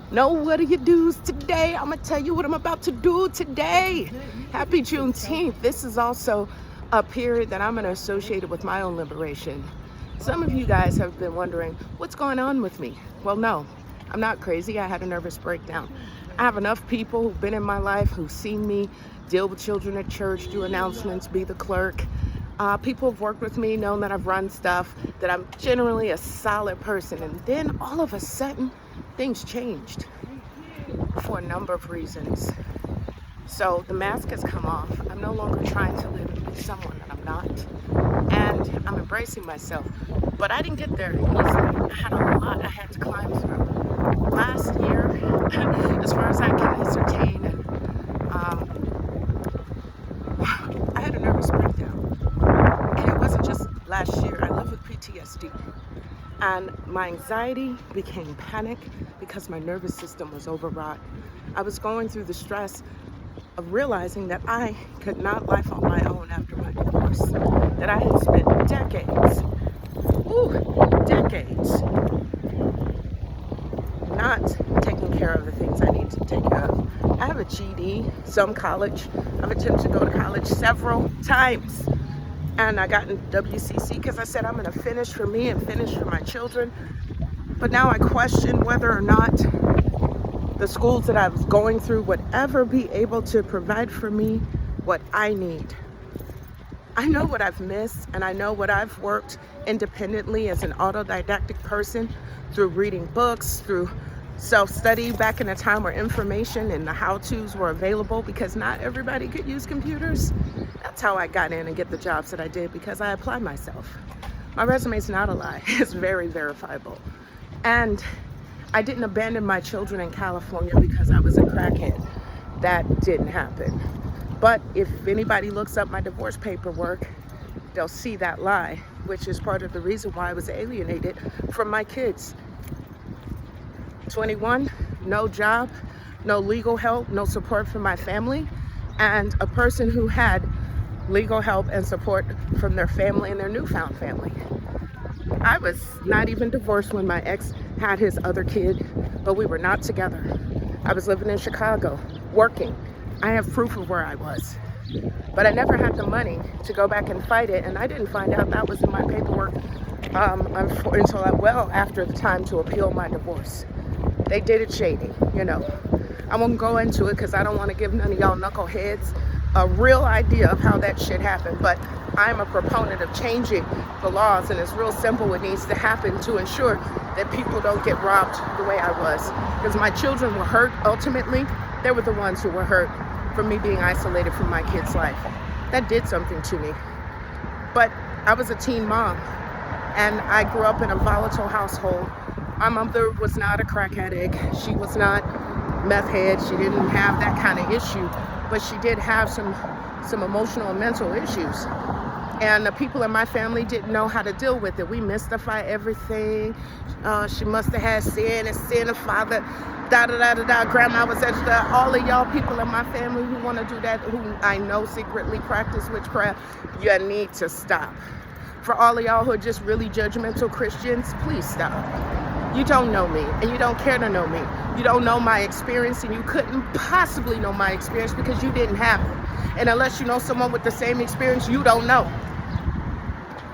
Know what do you do today? I'm gonna tell you what I'm about to do today. Happy Juneteenth. This is also a period that I'm gonna associate it with my own liberation. Some of you guys have been wondering what's going on with me. Well, no, I'm not crazy. I had a nervous breakdown. I have enough people who've been in my life who've seen me deal with children at church, do announcements, be the clerk. People have worked with me, known that I've run stuff, that I'm generally a solid person. And then all of a sudden, things changed for a number of reasons. So the mask has come off. I'm no longer trying to live and be someone that I'm not. And I'm embracing myself. But I didn't get there easily. I had a lot I had to climb through. Last year, as far as I can ascertain, I had a nervous breakdown. And it wasn't just last year. I live with PTSD. And my anxiety became panic because my nervous system was overwrought. I was going through the stress of realizing that I could not live on my own after my divorce, that I had spent decades not taking care of the things I need to take care of. I have a GED, some college. I've attempted to go to college several times. And I got in WCC because I said I'm going to finish for me and finish for my children. But now I question whether or not the schools that I was going through would ever be able to provide for me what I need. I know what I've missed, and I know what I've worked independently as an autodidactic person through reading books, through self-study back in a time where information and the how-tos were available because not everybody could use computers. That's how I got in and get the jobs that I did, because I applied myself. My resume is not a lie. It's very verifiable. And I didn't abandon my children in California because I was a crackhead. That didn't happen. But if anybody looks up my divorce paperwork, they'll see that lie, which is part of the reason why I was alienated from my kids. 21, no job, no legal help, no support from my family, and a person who had legal help and support from their family and their newfound family. I was not even divorced when my ex had his other kid, but we were not together. I was living in Chicago, working. I have proof of where I was. But I never had the money to go back and fight it, and I didn't find out that was in my paperwork until well after the time to appeal my divorce. They did it shady, you know. I won't go into it because I don't want to give none of y'all knuckleheads a real idea of how that shit happened, but I'm a proponent of changing the laws, and it's real simple what needs to happen to ensure that people don't get robbed the way I was. Because my children were hurt ultimately. They were the ones who were hurt from me being isolated from my kid's life. That did something to me. But I was a teen mom, and I grew up in a volatile household. My mother was not a crack addict. She was not meth head. She didn't have that kind of issue, but she did have some emotional and mental issues. And the people in my family didn't know how to deal with it. We mystify everything. She must have had sin and sin of father, grandma was that. All of y'all people in my family who want to do that, who I know secretly practice witchcraft, you need to stop. For all of y'all who are just really judgmental Christians, please stop. You don't know me, and you don't care to know me. You don't know my experience, and you couldn't possibly know my experience because you didn't have it. And unless you know someone with the same experience, you don't know.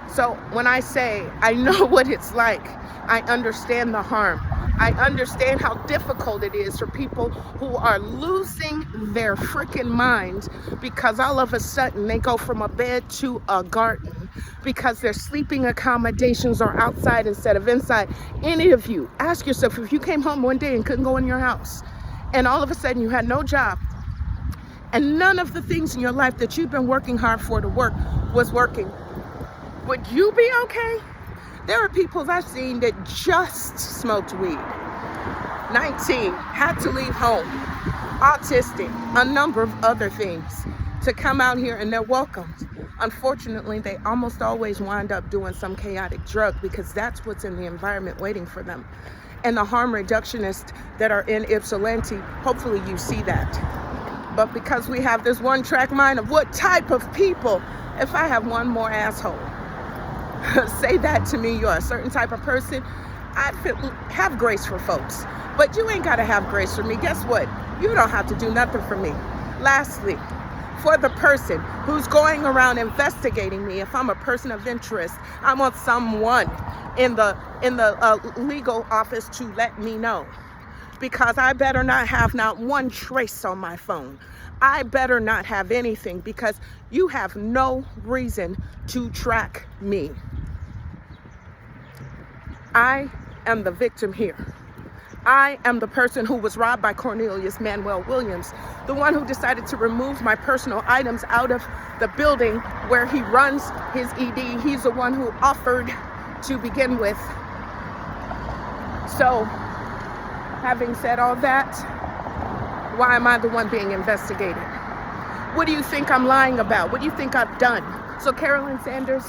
So when I say I know what it's like, I understand the harm. I understand how difficult it is for people who are losing their freaking minds because all of a sudden they go from a bed to a garden because their sleeping accommodations are outside instead of inside. Any of you, ask yourself, if you came home one day and couldn't go in your house and all of a sudden you had no job and none of the things in your life that you've been working hard for to work was working, would you be okay? There are people I've seen that just smoked weed. 19, had to leave home, autistic, a number of other things, to come out here and they're welcomed. Unfortunately, they almost always wind up doing some chaotic drug because that's what's in the environment waiting for them. And the harm reductionists that are in Ypsilanti, hopefully you see that. But because we have this one track mind of what type of people, if I have one more asshole say that to me, you're a certain type of person, have grace for folks, but you ain't got to have grace for me. Guess what? You don't have to do nothing for me. Lastly, for the person who's going around investigating me, if I'm a person of interest, I want someone in the legal office to let me know, because I better not have not one trace on my phone. I better not have anything, because you have no reason to track me. I am the victim here. I am the person who was robbed by Cornelius Manuel Williams, the one who decided to remove my personal items out of the building where he runs his ED. He's the one who offered to begin with. So, having said all that, why am I the one being investigated? What do you think I'm lying about? What do you think I've done? So Carolyn Sanders,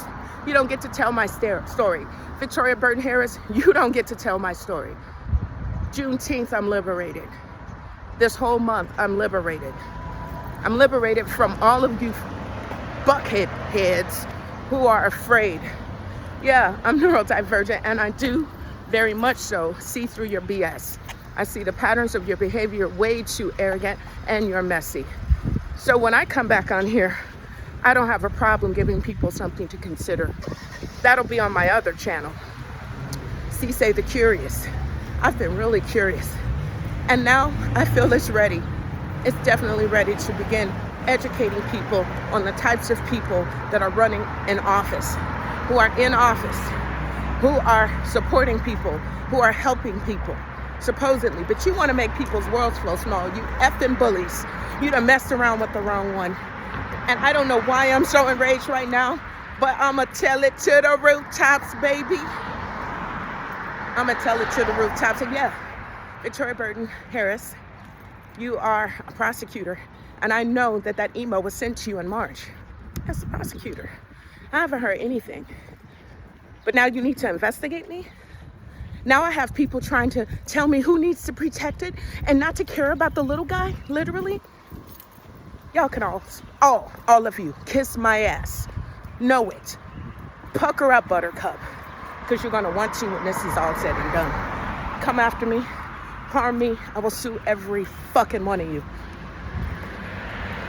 you don't get to tell my story. Victoria Burton Harris, you don't get to tell my story. Juneteenth, I'm liberated. This whole month, I'm liberated. I'm liberated from all of you buckhead heads who are afraid. Yeah, I'm neurodivergent, and I do very much so see through your BS. I see the patterns of your behavior way too arrogant, and you're messy. So when I come back on here, I don't have a problem giving people something to consider. That'll be on my other channel, Cisse the Curious. I've been really curious, and now I feel it's ready. It's definitely ready to begin educating people on the types of people that are running in office, who are in office, who are supporting people, who are helping people, supposedly. But you want to make people's worlds feel small. You effing bullies. You done messed around with the wrong one. And I don't know why I'm so enraged right now, but I'ma tell it to the rooftops, baby. I'm going to tell it to the rooftops. And yeah, Victoria Burton Harris, you are a prosecutor. And I know that that email was sent to you in March. As a prosecutor, I haven't heard anything. But now you need to investigate me? Now I have people trying to tell me who needs to protect it and not to care about the little guy, literally. Y'all can all of you, kiss my ass. Know it. Pucker up, Buttercup. Because you're going to want to when this is all said and done. Come after me, harm me, I will sue every fucking one of you.